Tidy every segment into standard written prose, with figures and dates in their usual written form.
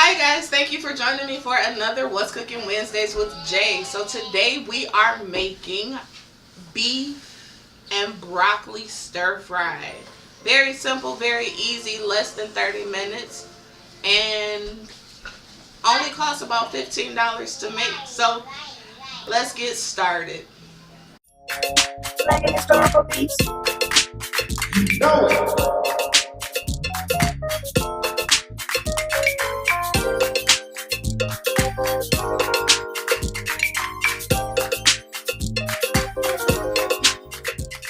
Hi guys, thank you for joining me for another What's Cooking Wednesdays with Jay. So today we are making beef and broccoli stir fry. Very simple, very easy, less than 30 minutes, and only costs about $15 to make. So let's get started. Like a historical piece. No.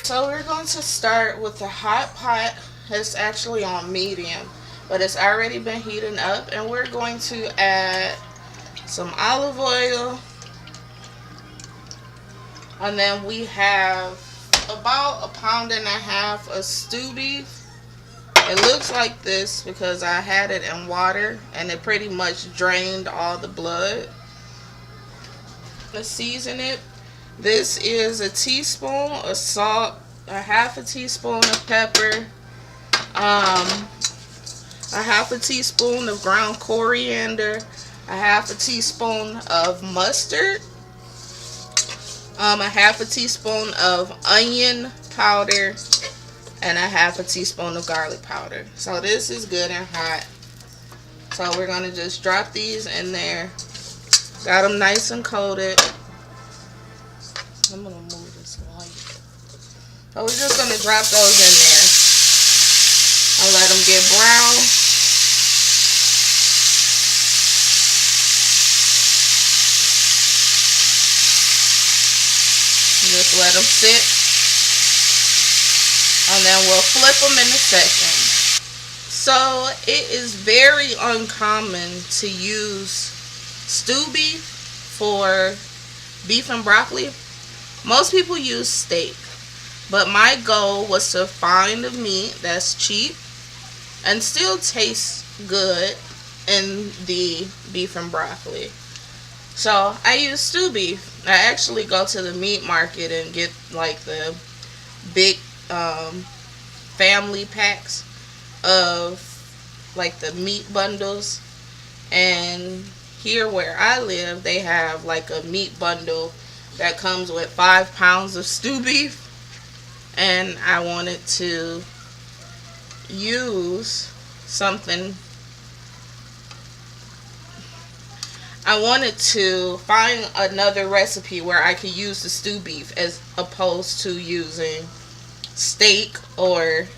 So we're going to start with the hot pot. It's actually on medium, but it's already been heating up, and we're going to add some olive oil, and then we have about 1.5 pounds of stew beef. It looks like this because I had it in water and it pretty much drained all the blood. Let's season it. This is a teaspoon of salt, a half a teaspoon of pepper, a half a teaspoon of ground coriander, a half a teaspoon of mustard, a half a teaspoon of onion powder, and a half a teaspoon of garlic powder. So this is good and hot. So we're going to just drop these in there. Got them nice and coated. I'm going to move this light. So we're just going to drop those in there and let them get brown. Just let them sit, and then we'll flip them in a second. So it is very uncommon to use stew beef for beef and broccoli. Most people use steak, but my goal was to find a meat that's cheap and still tastes good in the beef and broccoli. So I use stew beef. I actually go to the meat market and get like the big family packs of like the meat bundles, and here where I live they have like a meat bundle that comes with 5 pounds of stew beef, and I wanted to use something. I wanted to find another recipe where I could use the stew beef as opposed to using steak or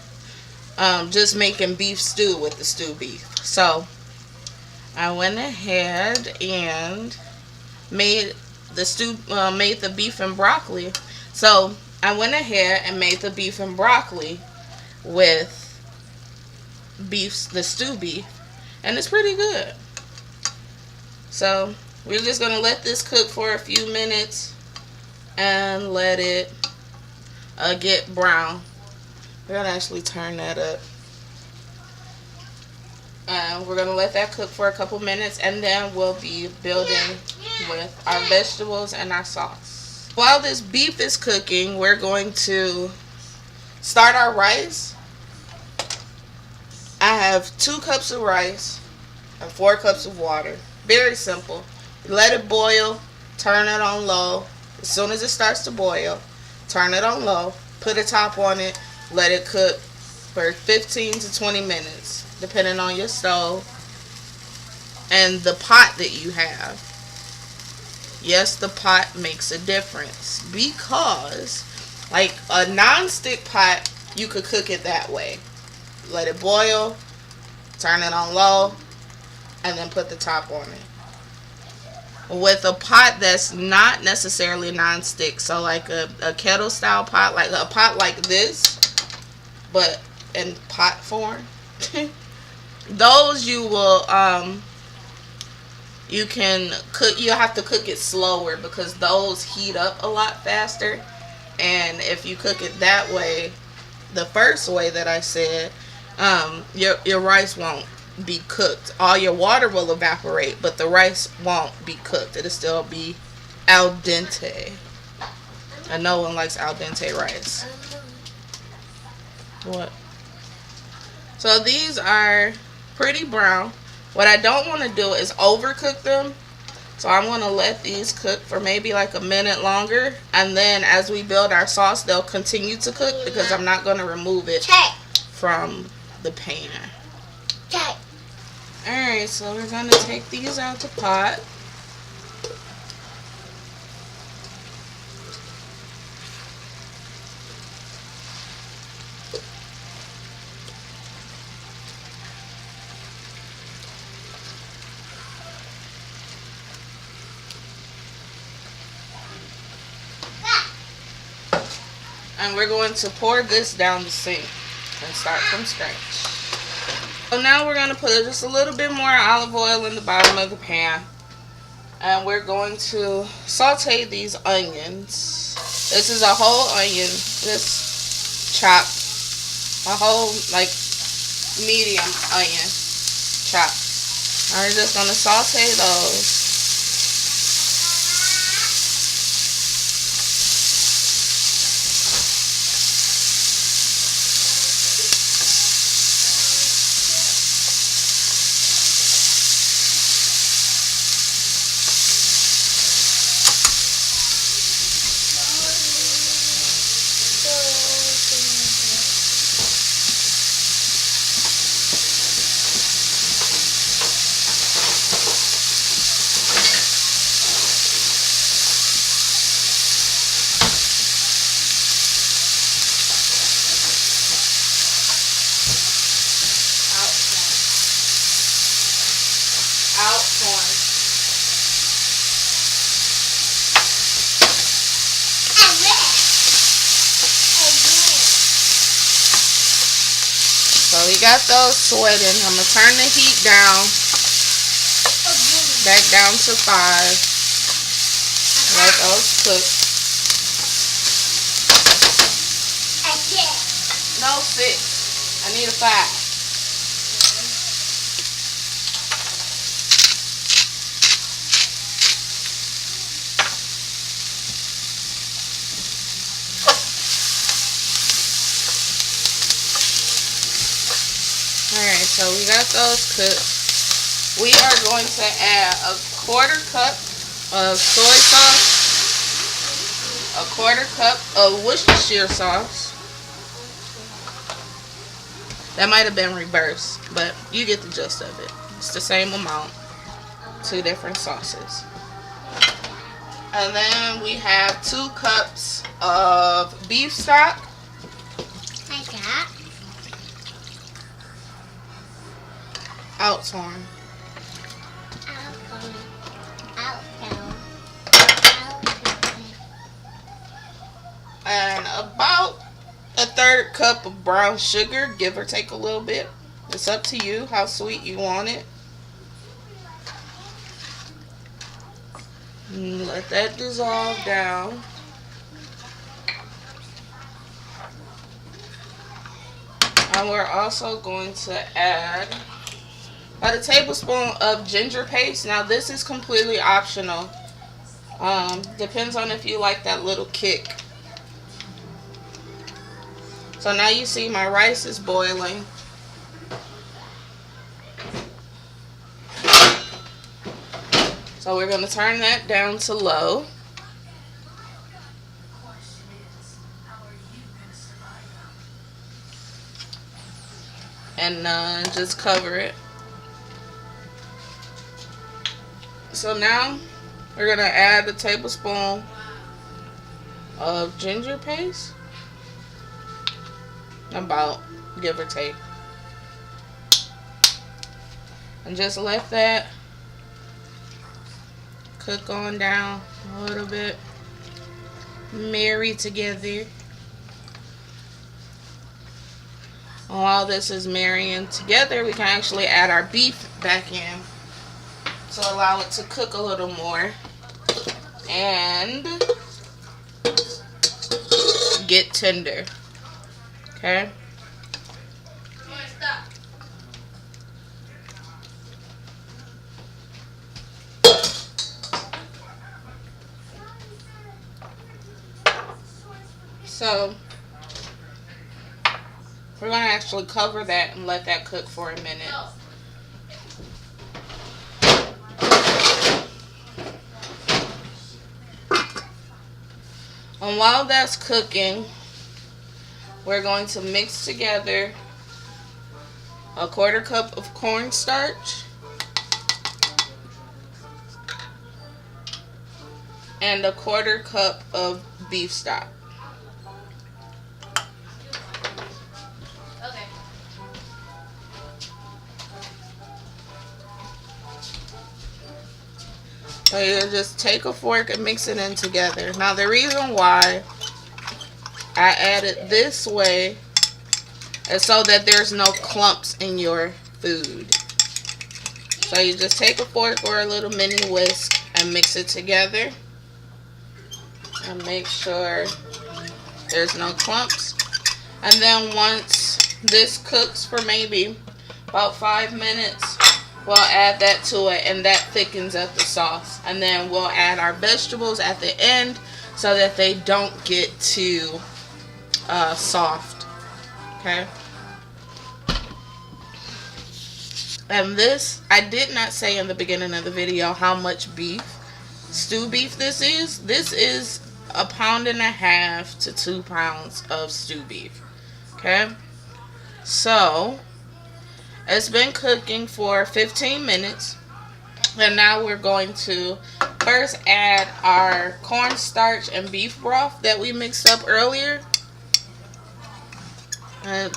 just making beef stew with the stew beef. So I went ahead and made the beef and broccoli. So I went ahead and made the beef and broccoli with the stew beef, and it's pretty good. So we're just going to let this cook for a few minutes and let it get brown. We're going to actually turn that up. We're going to let that cook for a couple minutes, and then we'll be building with our vegetables and our sauce. While this beef is cooking, we're going to start our rice. I have 2 cups of rice and 4 cups of water. Very simple. Let it boil, turn it on low. As soon as it starts to boil, turn it on low, put a top on it, let it cook for 15 to 20 minutes, depending on your stove and the pot that you have. Yes, the pot makes a difference, because like a non-stick pot, you could cook it that way. Let it boil, turn it on low, and then put the top on it. With a pot that's not necessarily non-stick, so like a kettle style pot, like a pot like this, but in pot form, those you will you can cook. You have to cook it slower because those heat up a lot faster, and if you cook it that way, the first way that I said, your rice won't be cooked. All your water will evaporate, but the rice won't be cooked. It'll still be al dente, and no one likes al dente rice. What? So these are pretty brown. What I don't want to do is overcook them. So I'm going to let these cook for maybe like a minute longer. And then as we build our sauce, they'll continue to cook because I'm not going to remove it from the pan. Alright, so we're going to take these out the pot. And we're going to pour this down the sink and start from scratch. So now we're going to put just a little bit more olive oil in the bottom of the pan. And we're going to saute these onions. This is a whole onion, this chopped. A whole, like, medium onion chopped. And we're just going to saute those. So we got those sweating. I'm going to turn the heat down, back down to 5. Let those cook. No, 6. I need a 5. Alright, so we got those cooked. We are going to add a 1/4 cup of soy sauce, a 1/4 cup of Worcestershire sauce. That might have been reversed, but you get the gist of it. It's the same amount, 2 different sauces. And then we have 2 cups of beef stock. Out-torn. And about a 1/3 cup of brown sugar, give or take a little bit. It's up to you how sweet you want it. And let that dissolve down. And we're also going to add about a tablespoon of ginger paste. Now this is completely optional. Depends on if you like that little kick. So now you see my rice is boiling. So we're going to turn that down to low. And just cover it. So now we're going to add a tablespoon of ginger paste. About, give or take. And just let that cook on down a little bit. Marry together. While this is marrying together, we can actually add our beef back in to allow it to cook a little more and get tender. Okay. So we're going to actually cover that and let that cook for a minute. And while that's cooking, we're going to mix together a 1/4 cup of cornstarch and a 1/4 cup of beef stock. Okay. So you just take a fork and mix it in together. Now the reason why I add it this way is so that there's no clumps in your food. So you just take a fork or a little mini whisk and mix it together. And make sure there's no clumps. And then once this cooks for maybe about 5 minutes, we'll add that to it, and that thickens up the sauce. And then we'll add our vegetables at the end so that they don't get too soft. Okay. And this, I did not say in the beginning of the video how much beef, stew beef this is. This is 1.5 pounds to 2 pounds of stew beef. Okay. So it's been cooking for 15 minutes. And now we're going to first add our cornstarch and beef broth that we mixed up earlier. And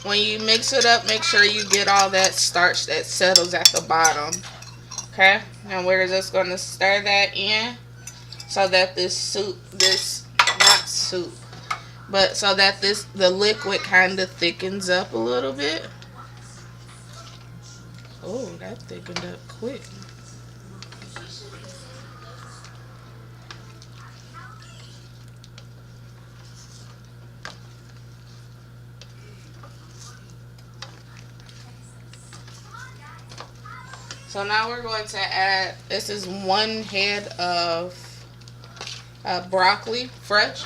when you mix it up, make sure you get all that starch that settles at the bottom. Okay? And we're just going to stir that in so that this soup, so that the liquid kind of thickens up a little bit. Oh, that thickened up quick. So now we're going to add, this is 1 head of broccoli, fresh.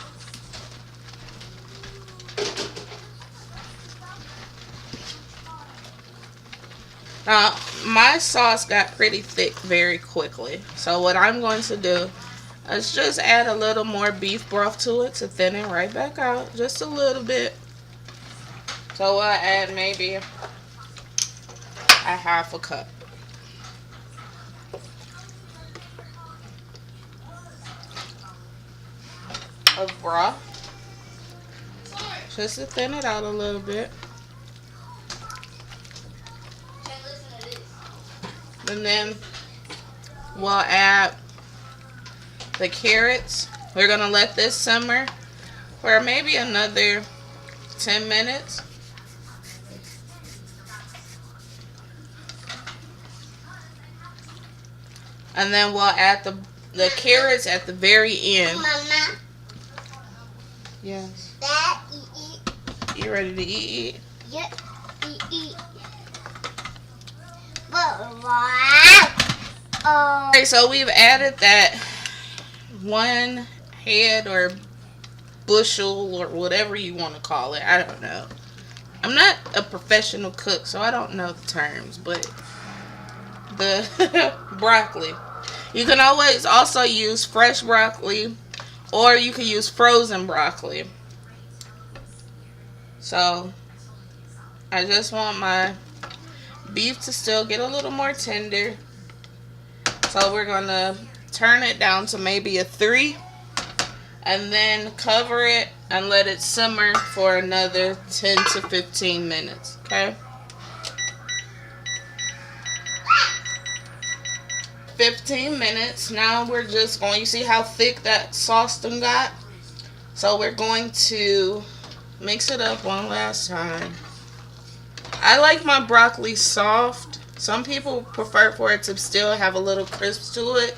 Now, my sauce got pretty thick very quickly. So what I'm going to do is just add a little more beef broth to it to thin it right back out. Just a little bit. So we'll add maybe a 1/2 cup. Of broth, just to thin it out a little bit. And then we'll add the carrots. We're going to let this simmer for maybe another 10 minutes. And then we'll add the carrots at the very end. Mama. Yes. Dad, eat. You ready to eat? Yep, eat. Wow. Okay, so we've added that 1 head or bushel or whatever you want to call it. I don't know. I'm not a professional cook, so I don't know the terms, but the broccoli. You can always also use fresh broccoli, or you can use frozen broccoli. So I just want my beef to still get a little more tender. So we're going to turn it down to maybe a 3. And then cover it and let it simmer for another 10 to 15 minutes. Okay? 15 minutes. Now we're just going, you see how thick that sauce done got? So we're going to mix it up one last time. I like my broccoli soft. Some people prefer for it to still have a little crisp to it,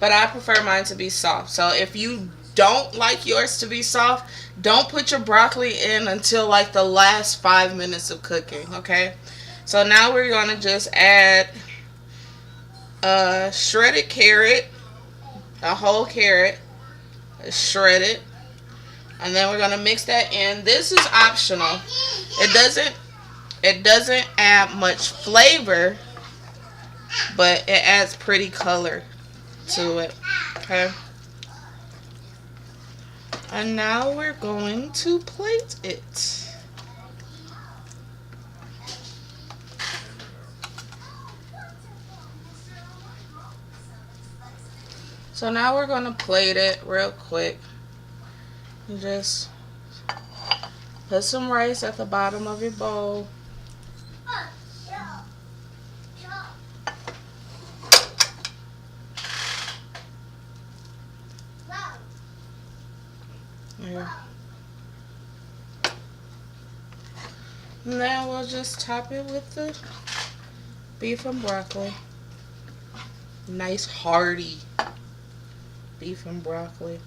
but I prefer mine to be soft. So if you don't like yours to be soft, don't put your broccoli in until like the last 5 minutes of cooking, okay? So now we're going to just add a shredded carrot, a whole carrot, shredded, and then we're going to mix that in. This is optional. It doesn't add much flavor, but it adds pretty color to it, okay? And now we're going to plate it. So now we're going to plate it real quick. You just put some rice at the bottom of your bowl. Yeah. And then we'll just top it with the beef and broccoli. Nice hearty beef and broccoli.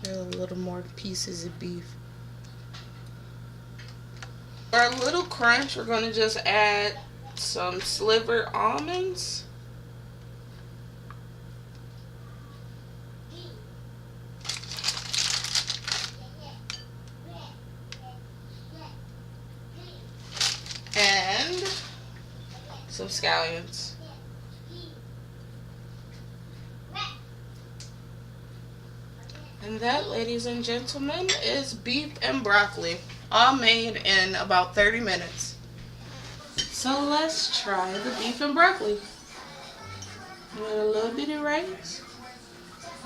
A little more pieces of beef. For our little crunch, we're going to just add some slivered almonds. And some scallions. And that, ladies and gentlemen, is beef and broccoli, all made in about 30 minutes. So let's try the beef and broccoli. With a little bit of rice,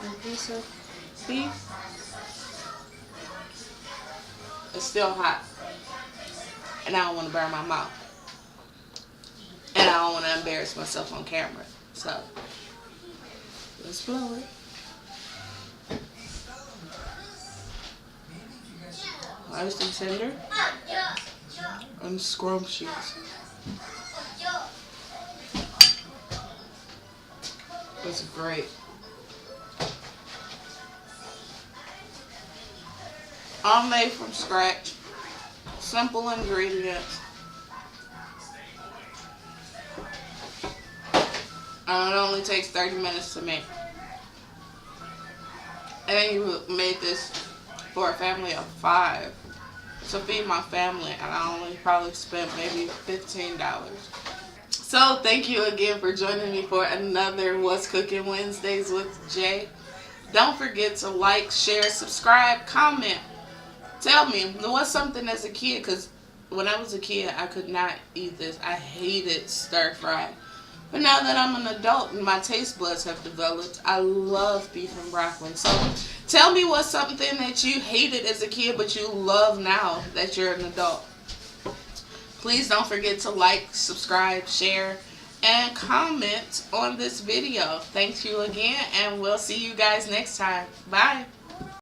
and a piece of beef. It's still hot, and I don't want to burn my mouth, and I don't want to embarrass myself on camera. So let's blow it. Nice and tender and scrumptious. It's great. All made from scratch. Simple ingredients. And it only takes 30 minutes to make. And you made this for a family of 5 to feed my family, and I only probably spent maybe $15. So thank you again for joining me for another What's Cooking Wednesdays with Jay. Don't forget to like, share, subscribe, comment. Tell me what's something as a kid, because when I was a kid I could not eat this. I hated stir fry. But now that I'm an adult and my taste buds have developed, I love beef and broccoli. So tell me what's something that you hated as a kid but you love now that you're an adult. Please don't forget to like, subscribe, share, and comment on this video. Thank you again, and we'll see you guys next time. Bye.